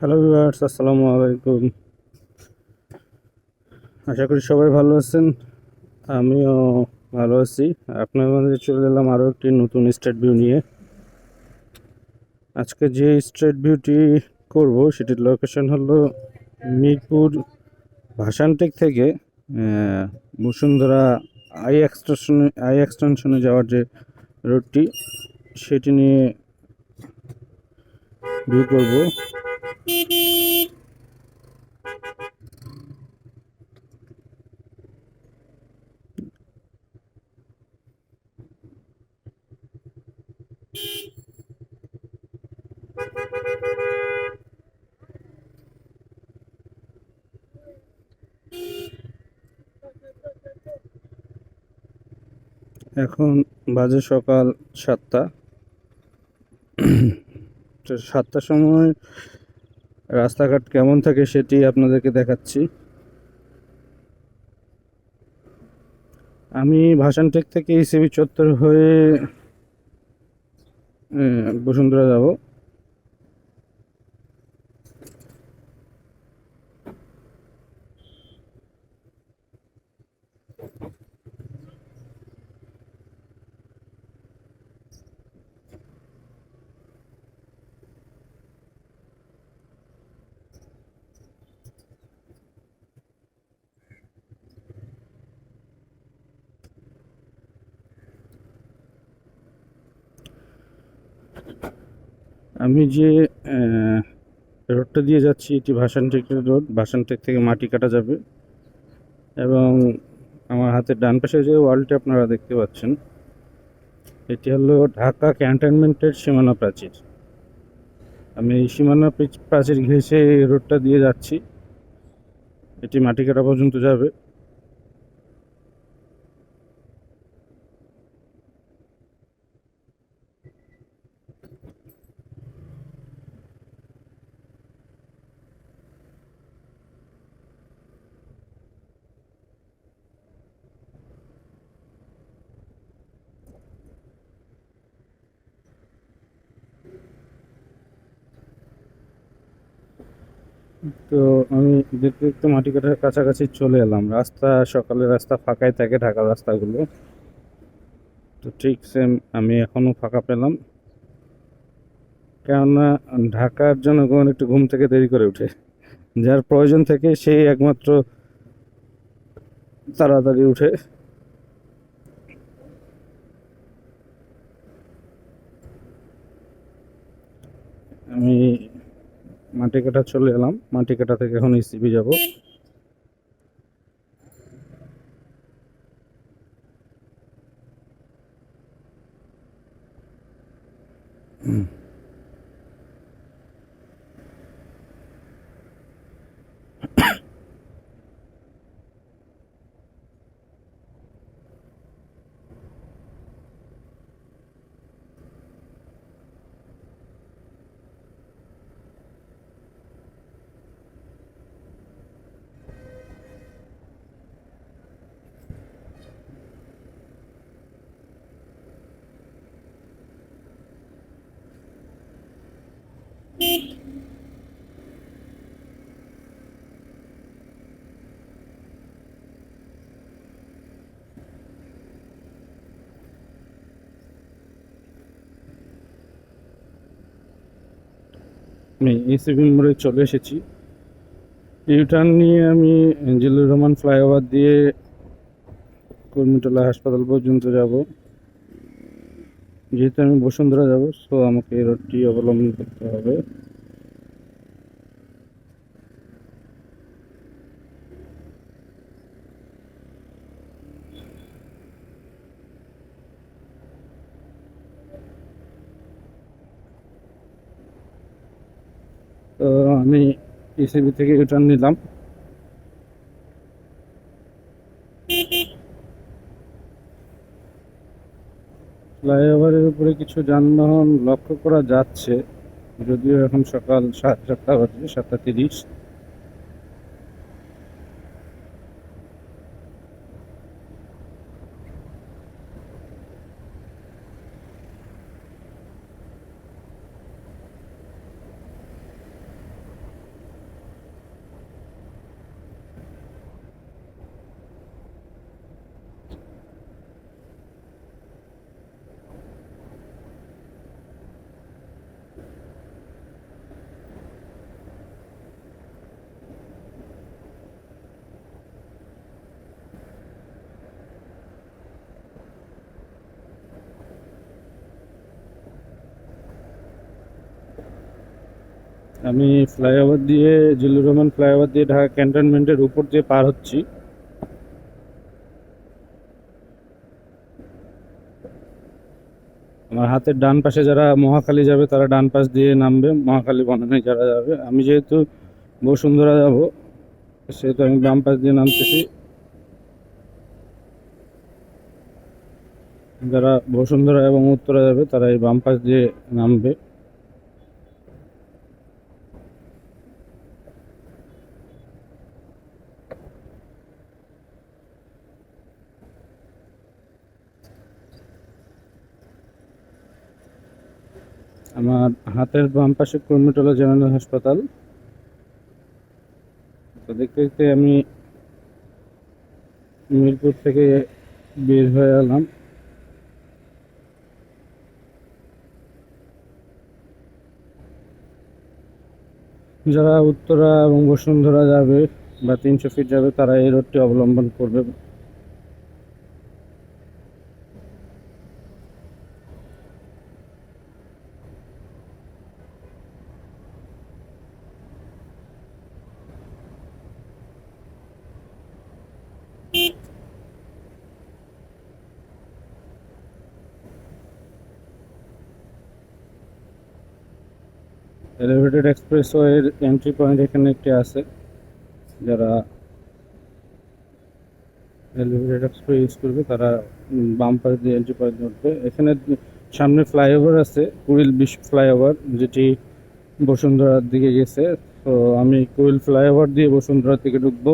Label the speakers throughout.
Speaker 1: Hello viewers, আসসালামু আলাইকুম। আশা করি সবাই ভালো আছেন। আমিও ভালো আছি। আপনার মাঝে চলে এলাম আরও একটি নতুন স্ট্রিট ভিউ নিয়ে। আজকে যে স্ট্রিট ভিউটি করব সেটির লোকেশন হলো মিরপুর ভাসানটেক থেকে বসুন্ধরা আই এক্সটেনশনে যাওয়ার যে রোডটি সেটি নিয়ে ভিউ করব। এখন বাজে সকাল 7টা। তো 7টার সময় রাস্তাঘাট কেমন থাকে সেটি আপনাদেরকে দেখাচ্ছি। আমি ভাসানটেক থেকে ইসিবি চত্বর হয়ে বসুন্ধরা যাব। আমি যে রোডটা দিয়ে যাচ্ছি এটি ভাসানটেকের রোড। ভাসানটেক থেকে মাটি কাটা যাবে এবং আমার হাতের ডান পাশে যে ওয়ালটি আপনারা দেখতে পাচ্ছেন এটি হলো ঢাকা ক্যান্টনমেন্টের সীমানা প্রাচীর। আমি এই সীমানা প্রাচীর ঘেঁষে এই রোডটা দিয়ে যাচ্ছি। এটি মাটি কাটা পর্যন্ত যাবে। তো আমি দেখতে দেখতে মাটি কাটার কাছাকাছি চলে এলাম। সকালের রাস্তা ফাঁকাই থাকে, ঢাকার রাস্তাগুলো। তো ঠিক সেম আমি এখনও ফাঁকা পেলাম, কেননা ঢাকার জনগণ একটু ঘুম থেকে দেরি করে ওঠে। যার প্রয়োজন থেকে সেই একমাত্র তাড়াতাড়ি উঠে। আমি মাটি কাটা চলে এলাম। মাটি কাটা থেকে এখন ইসিবি যাব। আমি ইসিবি মোড়ে চলে এসেছি। ইউটার্ন নিয়ে আমি জিল্লুর রহমান ফ্লাইওভার দিয়ে কুর্মিটোলা হাসপাতাল পর্যন্ত যাব। যেহেতু আমি বসুন্ধরা যাব, সো আমাকে এই রোডটি অবলম্বন করতে হবে। তো আমি ইসিবি থেকে ইউটার্ন নিলাম। ফ্লাইওভারের উপরে কিছু যানবাহন লক্ষ্য করা যাচ্ছে, যদিও এখন সকাল 7:30 বাজে, 7:30। আমি ফ্লাইওভার দিয়ে, জিল্লুর রহমান ফ্লাইওভার দিয়ে ঢাকা ক্যান্টনমেন্টের উপর দিয়ে পার হচ্ছি। আমার হাতের ডান পাশে যারা মহাখালী যাবে তারা ডান পাশ দিয়ে নামবে, মহাখালী বনানী যারা যাবে। আমি যেহেতু বসুন্ধরা যাব সেহেতু আমি বাম পাশ দিয়ে নামতেছি। যারা বসুন্ধরা এবং উত্তরা যাবে তারা এই বাম পাশ দিয়ে নামবে। আমার হাতের বাম পাশে কুর্মিটোলা জেনারেল হাসপাতাল। তো দেখতে দেখতে আমি মিরপুর থেকে বের হয়ে এলাম। যারা উত্তরা এবং বসুন্ধরা যাবে বা 300 ফিট যাবে তারা এই রোডটি অবলম্বন করবে। এলিভেটেড এক্সপ্রেসওয়ের এন্ট্রি পয়েন্ট এখানে একটি আছে। যারা এলিভেটেড এক্সপ্রেস ইউজ করবে তারা বাম পাশ দিয়ে এন্ট্রি পয়েন্ট উঠবে। এখানে সামনে ফ্লাইওভার আছে, কুড়িল বিশ্ব ফ্লাইওভার, যেটি বসুন্ধরার দিকে গেছে। তো আমি কুড়িল ফ্লাইওভার দিয়ে বসুন্ধরার দিকে ঢুকবো।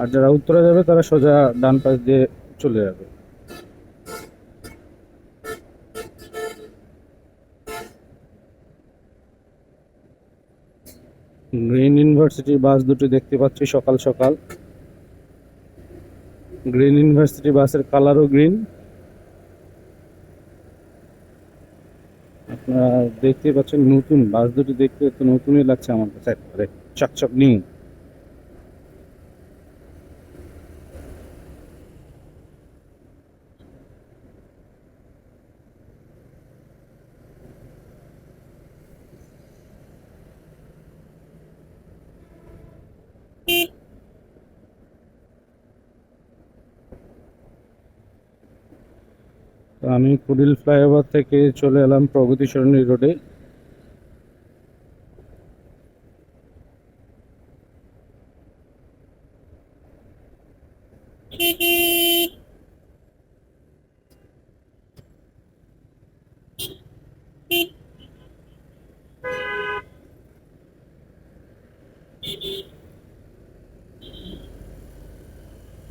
Speaker 1: আর যারা উত্তরা যাবে তারা সোজা ডান পাশ দিয়ে চলে যাবে। গ্রিন ইউনিভার্সিটির বাস দুটি দেখতে পাচ্ছি সকাল সকাল। গ্রিন ইউনিভার্সিটি বাসের কালারও গ্রিন। আপনারা দেখতে পাচ্ছেন নতুন বাস দুটি, দেখতে তো নতুনই লাগছে আমার কাছে, একবারে চকচক নিউ। তো আমি কুড়িল ফ্লাইওভার থেকে চলে এলাম প্রগতি সরণি রোডে।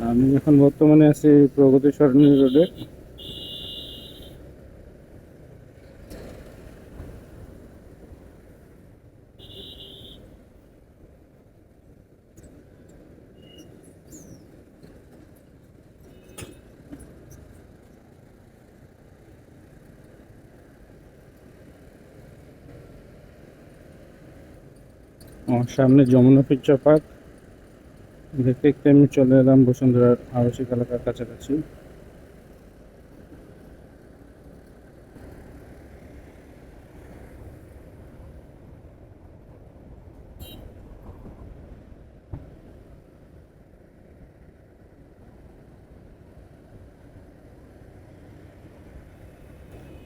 Speaker 1: আমি এখন বর্তমানে আছি প্রগতি সরণি রোডে। আমার সামনে যমুনা ফিউচার পার্ক। দেখতে দেখতে আমি চলে এলাম বসুন্ধরার আবাসিক এলাকার কাছাকাছি।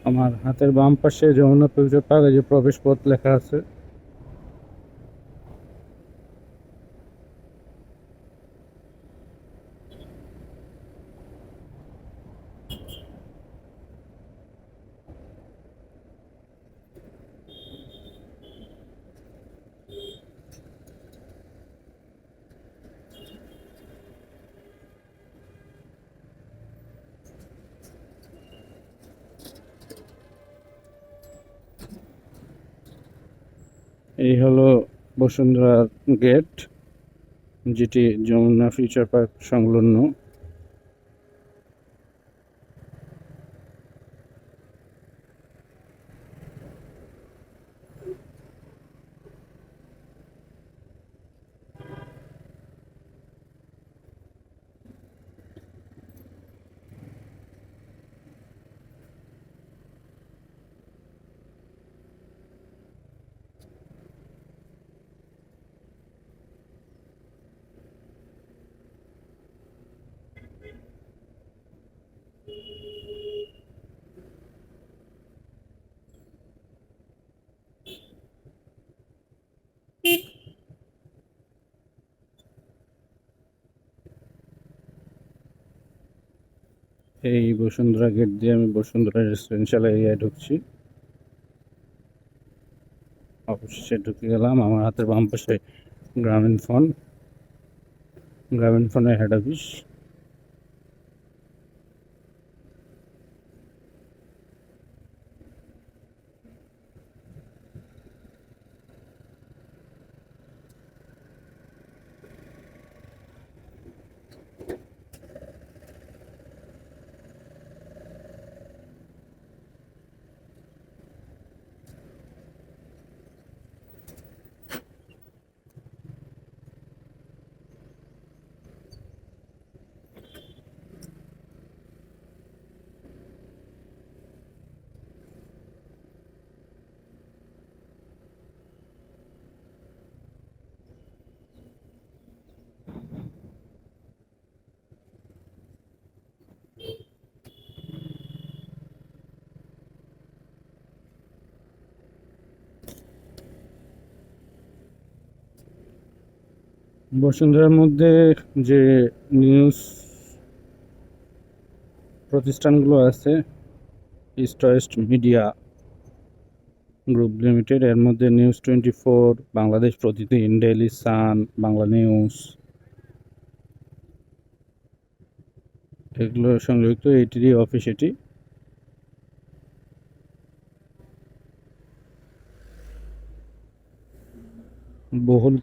Speaker 1: আমার হাতের বাম পাশে যমুনা ফিউচার পার্ক, এই যে প্রবেশ পথ লেখা আছে। এই হলো বসুন্ধরার গেট, যেটি যমুনা ফিউচার পার্ক সংলগ্ন। এই বসুন্ধরা গেট দিয়ে আমি বসুন্ধরা রেসিডেন্সিয়াল এরিয়ায় ঢুকছি। অবশেষে ঢুকে গেলাম। আমার হাতের বাম পাশে গ্রামীণ ফোন, গ্রামীণ ফোনের হেড অফিস। বসুন্ধরার মধ্যে যে নিউজ প্রতিষ্ঠানগুলো আছে, east West media group limited, এর মধ্যে নিউজ 24, বাংলাদেশ প্রতিদিন, ডেইলি সান, বাংলা নিউজ, এগুলো সংযুক্ত। এইটিরই অফিস এটি। বহুল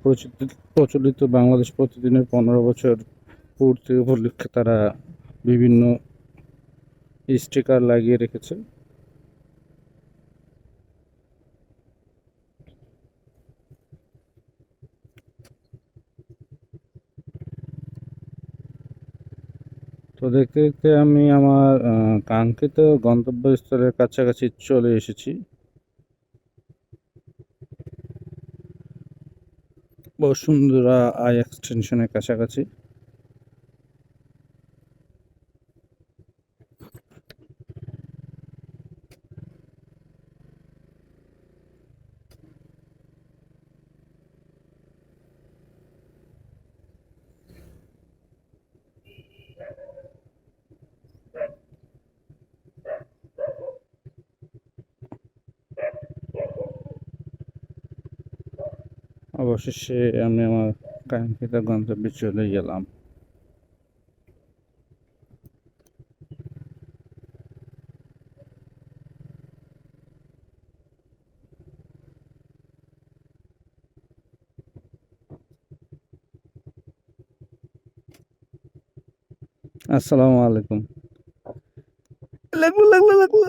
Speaker 1: প্রচলিত বাংলাদেশ প্রতিদিনের 15 বছর পূর্তি উপলক্ষে তারা বিভিন্ন স্টিকার লাগিয়ে রেখেছে। তো দেখতে দেখতে আমি আমার কাঙ্ক্ষিত গন্তব্যস্থলের কাছাকাছি চলে এসেছি। বসুন্ধরা আই এক্সটেনশনের কাছাকাছি। অবশেষে আমি আমার কাঙ্ক্ষিত গন্তব্যে চলে গেলাম। আসসালামু আলাইকুম। লাগলো লাগলো লাগলো।